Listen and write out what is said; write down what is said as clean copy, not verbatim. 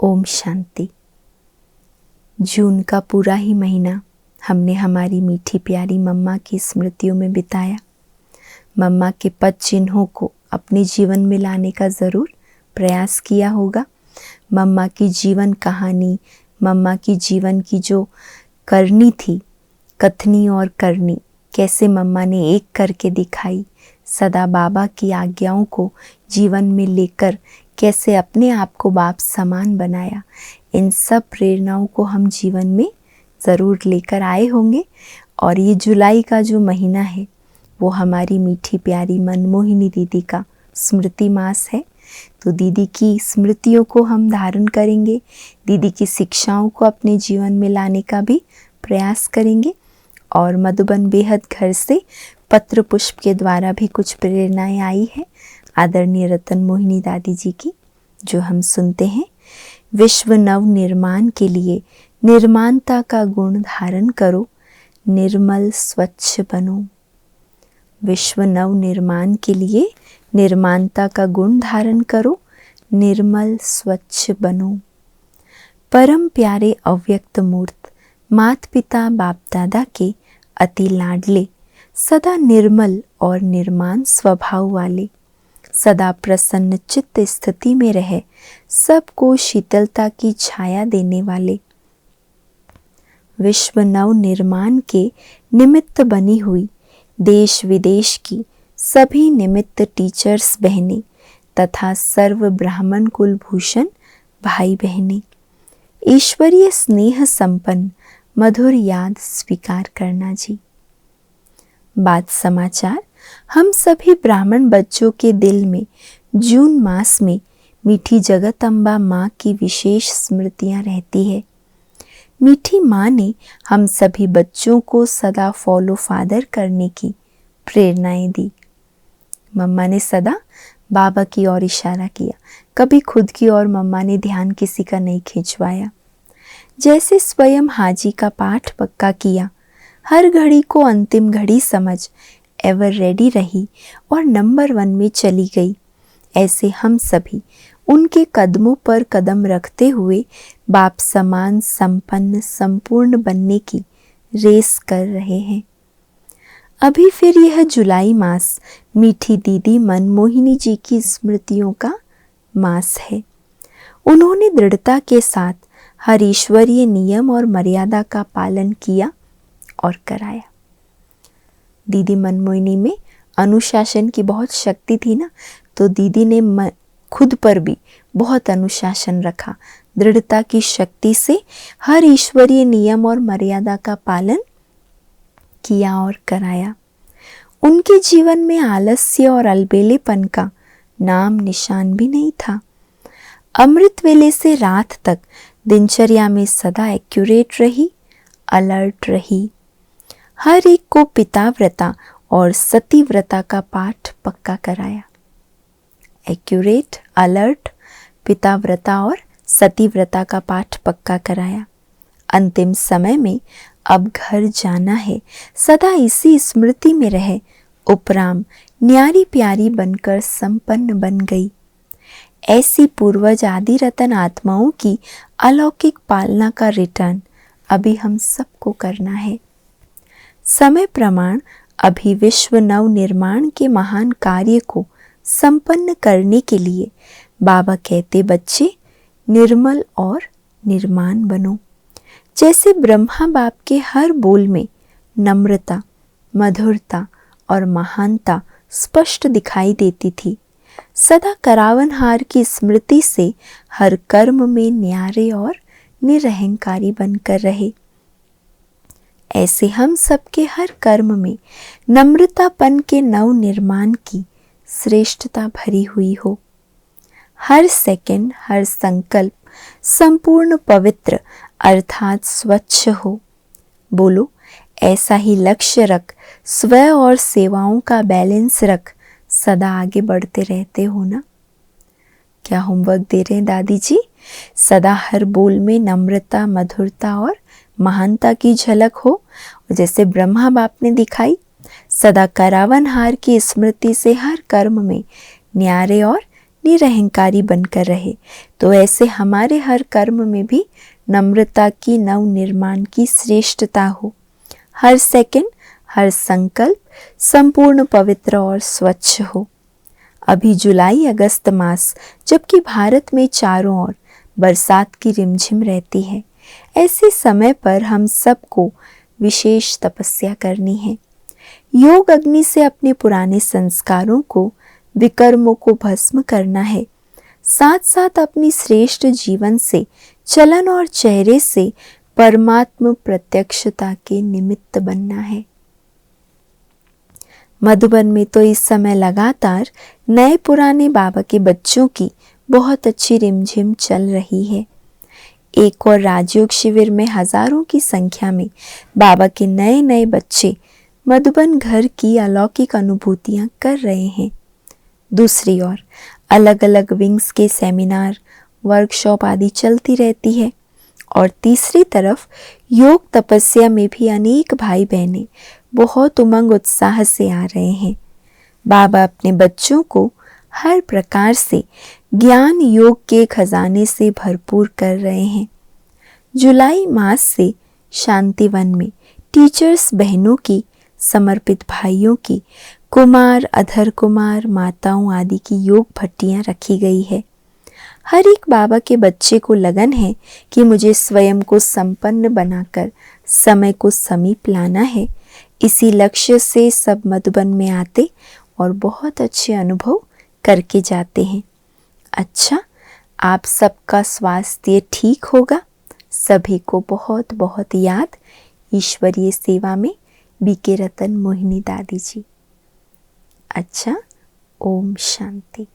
ओम शांति। जून का पूरा ही महीना हमने हमारी मीठी प्यारी मम्मा की स्मृतियों में बिताया। मम्मा के पद चिन्हों को अपने जीवन में लाने का ज़रूर प्रयास किया होगा। मम्मा की जीवन कहानी, मम्मा की जीवन की जो करनी थी, कथनी और करनी, कैसे मम्मा ने एक करके दिखाई, सदा बाबा की आज्ञाओं को जीवन में लेकर कैसे अपने आप को बाप समान बनाया, इन सब प्रेरणाओं को हम जीवन में ज़रूर लेकर आए होंगे। और ये जुलाई का जो महीना है वो हमारी मीठी प्यारी मनमोहिनी दीदी का स्मृति मास है। तो दीदी की स्मृतियों को हम धारण करेंगे, दीदी की शिक्षाओं को अपने जीवन में लाने का भी प्रयास करेंगे। और मधुबन बेहद घर से पत्र पुष्प के द्वारा भी कुछ प्रेरणाएं आई है आदरणीय रतन मोहिनी दादी जी की, जो हम सुनते हैं। विश्व नव निर्माण के लिए निर्माणता का गुण धारण करो, निर्मल स्वच्छ बनो। विश्व नव निर्माण के लिए निर्माणता का गुण धारण करो, निर्मल स्वच्छ बनो। परम प्यारे अव्यक्त मूर्त माता पिता बाप दादा के अति लाडले, सदा निर्मल और निर्माण स्वभाव वाले, सदा प्रसन्न चित्त स्थिति में रहे, सबको शीतलता की छाया देने वाले, विश्व नव निर्माण के निमित्त बनी हुई देश विदेश की सभी निमित्त टीचर्स बहनें तथा सर्व ब्राह्मण कुलभूषण भाई बहनें, ईश्वरीय स्नेह संपन्न मधुर याद स्वीकार करना जी। बात समाचार, हम सभी ब्राह्मण बच्चों के दिल में जून मास में मीठी जगत अम्बा माँ की विशेष स्मृतियाँ रहती है। मीठी माँ ने हम सभी बच्चों को सदा फॉलो फादर करने की प्रेरणाएं दी। मम्मा ने सदा बाबा की ओर इशारा किया, कभी खुद की ओर मम्मा ने ध्यान किसी का नहीं खिंचवाया। जैसे स्वयं हाजी का पाठ पक्का किया, हर घड़ी को अंतिम घड़ी समझ एवर रेडी रही और नंबर 1 में चली गई, ऐसे हम सभी उनके कदमों पर कदम रखते हुए बाप समान संपन्न संपूर्ण बनने की रेस कर रहे हैं। अभी फिर यह जुलाई मास मीठी दीदी मनमोहिनी जी की स्मृतियों का मास है। उन्होंने दृढ़ता के साथ हर ईश्वरीय नियम और मर्यादा का पालन किया और कराया। दीदी मनमोहिनी में अनुशासन की बहुत शक्ति थी ना, तो दीदी ने खुद पर भी बहुत अनुशासन रखा, दृढ़ता की शक्ति से हर ईश्वरीय नियम और मर्यादा का पालन किया और कराया। उनके जीवन में आलस्य और अलबेलेपन का नाम निशान भी नहीं था। अमृत वेले से रात तक दिनचर्या में सदा एक्यूरेट रही, अलर्ट रही। हर एक को पिताव्रता और सतीव्रता का पाठ पक्का कराया। एक्यूरेट, अलर्ट, पिताव्रता और सतीव्रता का पाठ पक्का कराया। अंतिम समय में अब घर जाना है, सदा इसी स्मृति में रहे, उपराम न्यारी प्यारी बनकर संपन्न बन गई। ऐसी पूर्वज आदि रतन आत्माओं की अलौकिक पालना का रिटर्न अभी हम सबको करना है। समय प्रमाण अभी विश्व नव निर्माण के महान कार्य को संपन्न करने के लिए बाबा कहते, बच्चे निर्मल और निर्माण बनो। जैसे ब्रह्मा बाप के हर बोल में नम्रता, मधुरता और महानता स्पष्ट दिखाई देती थी, सदा करावनहार की स्मृति से हर कर्म में न्यारे और निरहंकारी बनकर रहे। ऐसे हम सबके हर कर्म में नम्रतापन के नव निर्माण की श्रेष्ठता भरी हुई हो। हर सेकंड, हर संकल्प संपूर्ण पवित्र अर्थात स्वच्छ हो। बोलो, ऐसा ही लक्ष्य रख, स्व और सेवाओं का बैलेंस रख, सदा आगे बढ़ते रहते हो ना। क्या होमवर्क दे रहे हैं दादी जी? सदा हर बोल में नम्रता, मधुरता और महानता की झलक हो, जैसे ब्रह्मा बाप ने दिखाई। सदा करावनहार की स्मृति से हर कर्म में न्यारे और निरहंकारी बनकर रहे। तो ऐसे हमारे हर कर्म में भी नम्रता की, नव निर्माण की श्रेष्ठता हो। हर सेकंड, हर संकल्प संपूर्ण पवित्र और स्वच्छ हो। अभी जुलाई अगस्त मास, जबकि भारत में चारों ओर बरसात की रिमझिम रहती है, ऐसे समय पर हम सबको विशेष तपस्या करनी है। योग अग्नि से अपने पुराने संस्कारों को, विकर्मों को भस्म करना है। साथ साथ अपनी श्रेष्ठ जीवन से, चलन और चेहरे से परमात्म प्रत्यक्षता के निमित्त बनना है। मधुबन में तो इस समय लगातार नए पुराने बाबा के बच्चों की बहुत अच्छी रिमझिम चल रही है। एक और राजयोग शिविर में हजारों की संख्या में बाबा के नए नए बच्चे मधुबन घर की अलौकिक अनुभूतियां कर रहे हैं। दूसरी ओर अलग अलग विंग्स के सेमिनार, वर्कशॉप आदि चलती रहती है। और तीसरी तरफ योग तपस्या में भी अनेक भाई बहनें बहुत उमंग उत्साह से आ रहे हैं। बाबा अपने बच्चों को हर प्रकार से ज्ञान योग के खजाने से भरपूर कर रहे हैं। जुलाई मास से शांतिवन में टीचर्स बहनों की, समर्पित भाइयों की, कुमार, अधर कुमार, माताओं आदि की योग भट्टियां रखी गई है। हर एक बाबा के बच्चे को लगन है कि मुझे स्वयं को संपन्न बनाकर समय को समीप लाना है। इसी लक्ष्य से सब मधुबन में आते और बहुत अच्छे अनुभव करके जाते हैं। अच्छा, आप सबका स्वास्थ्य ठीक होगा। सभी को बहुत बहुत याद। ईश्वरीय सेवा में बीके रतन मोहिनी दादी जी। अच्छा, ओम शांति।